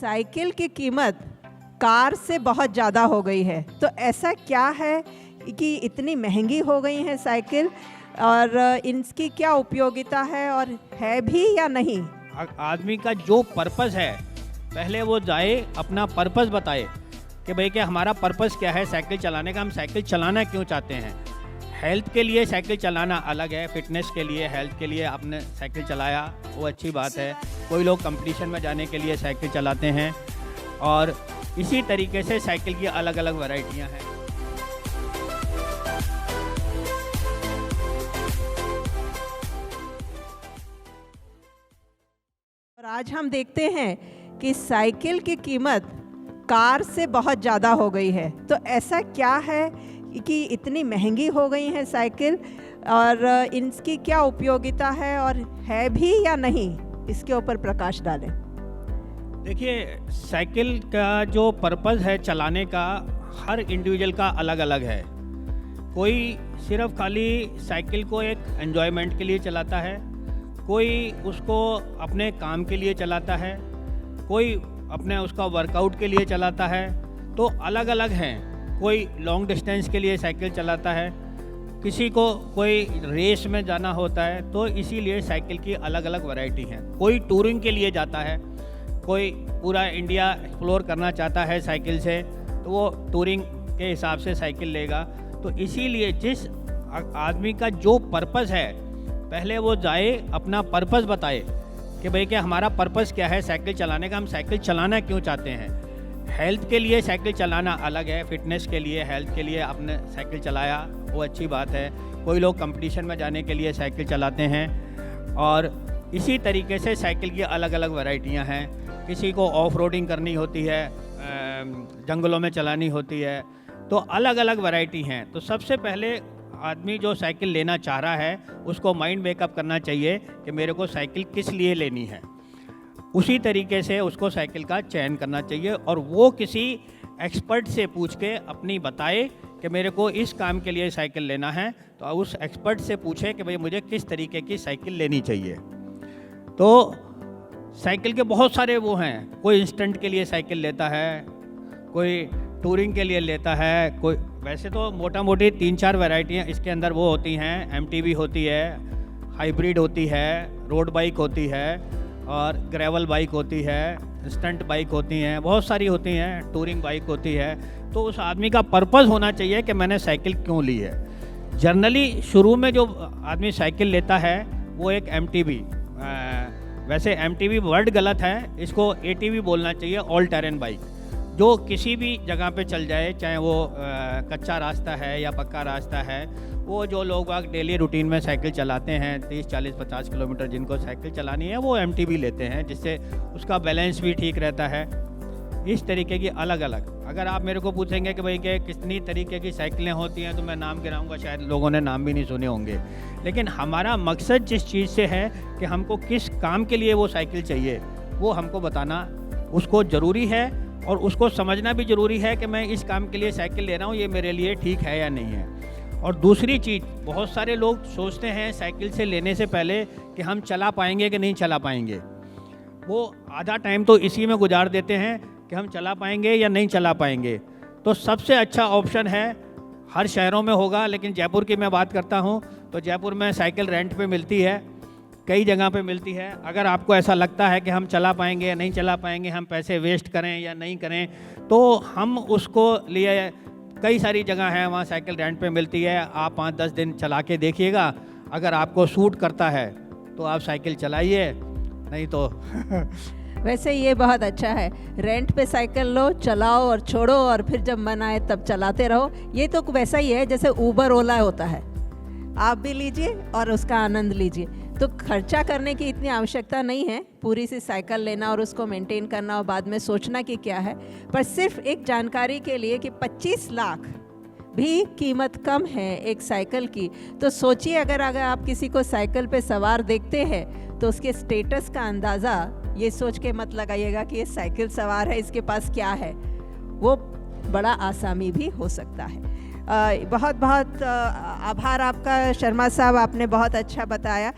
Cycle की कीमत car से बहुत ज़्यादा हो गई है, तो ऐसा क्या है कि इतनी महंगी हो गई है साइकिल, और इनकी क्या उपयोगिता है और है भी या नहीं? आदमी का जो पर्पस है, पहले वो जाए अपना पर्पस बताए कि भाई कि हमारा पर्पस क्या है साइकिल चलाने का, हम साइकिल चलाना क्यों चाहते हैं। हेल्थ के लिए साइकिल चलाना अलग है, फिटनेस के लिए, हेल्थ के लिए आपने साइकिल चलाया वो अच्छी बात है। कोई लोग कंपटीशन में जाने के लिए साइकिल चलाते हैं, और इसी तरीके से साइकिल की अलग अलग वैरायटियां हैं। और आज हम देखते हैं कि साइकिल की कीमत कार से बहुत ज़्यादा हो गई है, तो ऐसा क्या है कि इतनी महंगी हो गई है साइकिल, और इनकी क्या उपयोगिता है और है भी या नहीं, इसके ऊपर प्रकाश डालें। देखिए, साइकिल का जो पर्पस है चलाने का, हर इंडिविजुअल का अलग अलग है। कोई सिर्फ खाली साइकिल को एक एंजॉयमेंट के लिए चलाता है, कोई उसको अपने काम के लिए चलाता है, कोई अपने उसका वर्कआउट के लिए चलाता है, तो अलग अलग हैं। कोई लॉन्ग डिस्टेंस के लिए साइकिल चलाता है, किसी को कोई रेस में जाना होता है, तो इसीलिए साइकिल की अलग अलग वैरायटी हैं। कोई टूरिंग के लिए जाता है, कोई पूरा इंडिया एक्सप्लोर करना चाहता है साइकिल से, तो वो टूरिंग के हिसाब से साइकिल लेगा। तो इसीलिए जिस आदमी का जो पर्पस है, पहले वो जाए अपना पर्पस बताए कि भाई कि हमारा पर्पस क्या है साइकिल चलाने का, हम साइकिल चलाना क्यों चाहते हैं। हेल्थ के लिए साइकिल चलाना अलग है, फिटनेस के लिए, हेल्थ के लिए आपने साइकिल चलाया वो अच्छी बात है। कोई लोग कंपटीशन में जाने के लिए साइकिल चलाते हैं, और इसी तरीके से साइकिल की अलग अलग वैरायटियां हैं। किसी को ऑफ रोडिंग करनी होती है, जंगलों में चलानी होती है, तो अलग अलग वैरायटी हैं। तो सबसे पहले आदमी जो साइकिल लेना चाह रहा है उसको माइंड मेकअप करना चाहिए कि मेरे को साइकिल किस लिए लेनी है। उसी तरीके से उसको साइकिल का चयन करना चाहिए, और वो किसी एक्सपर्ट से पूछ के अपनी बताए कि मेरे को इस काम के लिए साइकिल लेना है, तो उस एक्सपर्ट से पूछे कि भाई मुझे किस तरीके की साइकिल लेनी चाहिए। तो साइकिल के बहुत सारे वो हैं, कोई इंस्टेंट के लिए साइकिल लेता है, कोई टूरिंग के लिए लेता है, कोई वैसे तो मोटा मोटी 3-4 वैरायटियाँ इसके अंदर वो होती हैं। एमटीबी होती है, हाइब्रिड होती है, रोड बाइक होती है, और ग्रेवल बाइक होती है, स्टंट बाइक होती हैं, बहुत सारी होती हैं, टूरिंग बाइक होती है। तो उस आदमी का पर्पस होना चाहिए कि मैंने साइकिल क्यों ली है। जनरली शुरू में जो आदमी साइकिल लेता है वो एक एमटीबी, वैसे एमटीबी वर्ड गलत है, इसको एटीवी बोलना चाहिए, ऑल टेरेन बाइक, जो किसी भी जगह पे चल जाए, चाहे वो कच्चा रास्ता है या पक्का रास्ता है। वो जो लोग डेली रूटीन में साइकिल चलाते हैं 30, 40, 50 किलोमीटर, जिनको साइकिल चलानी है वो एमटीबी लेते हैं, जिससे उसका बैलेंस भी ठीक रहता है। इस तरीके की अलग अलग, अगर आप मेरे को पूछेंगे कि भाई कि कितनी तरीके की साइकिलें होती हैं, तो मैं नाम गिनाऊंगा, शायद लोगों ने नाम भी नहीं सुने होंगे। लेकिन हमारा मकसद जिस चीज़ से है कि हमको किस काम के लिए वो साइकिल चाहिए, वो हमको बताना उसको ज़रूरी है, और उसको समझना भी ज़रूरी है कि मैं इस काम के लिए साइकिल ले रहा हूँ, ये मेरे लिए ठीक है या नहीं है। और दूसरी चीज़, बहुत सारे लोग सोचते हैं साइकिल से लेने से पहले कि हम चला पाएंगे कि नहीं चला पाएंगे। वो आधा टाइम तो इसी में गुजार देते हैं कि हम चला पाएंगे या नहीं चला पाएंगे। तो सबसे अच्छा ऑप्शन है, हर शहरों में होगा, लेकिन जयपुर की मैं बात करता हूँ, तो जयपुर में साइकिल रेंट पे मिलती है, कई जगह पे मिलती है। अगर आपको ऐसा लगता है कि हम चला पाएंगे या नहीं चला पाएंगे, हम पैसे वेस्ट करें या नहीं करें, तो हम उसको लिए कई सारी जगह हैं वहाँ साइकिल रेंट पे मिलती है। आप 5-10 दिन चला के देखिएगा, अगर आपको सूट करता है तो आप साइकिल चलाइए, नहीं तो वैसे ये बहुत अच्छा है, रेंट पे साइकिल लो, चलाओ और छोड़ो, और फिर जब मन आए तब चलाते रहो। ये तो वैसा ही है जैसे ऊबर ओला होता है, आप भी लीजिए और उसका आनंद लीजिए। तो खर्चा करने की इतनी आवश्यकता नहीं है, पूरी सी साइकिल लेना और उसको मेंटेन करना और बाद में सोचना कि क्या है। पर सिर्फ एक जानकारी के लिए कि 25 लाख भी कीमत कम है एक साइकिल की, तो सोचिए अगर आप किसी को साइकिल पे सवार देखते हैं तो उसके स्टेटस का अंदाज़ा ये सोच के मत लगाइएगा कि ये साइकिल सवार है, इसके पास क्या है, वो बड़ा आसामी भी हो सकता है। बहुत बहुत आभार आपका शर्मा साहब, आपने बहुत अच्छा बताया।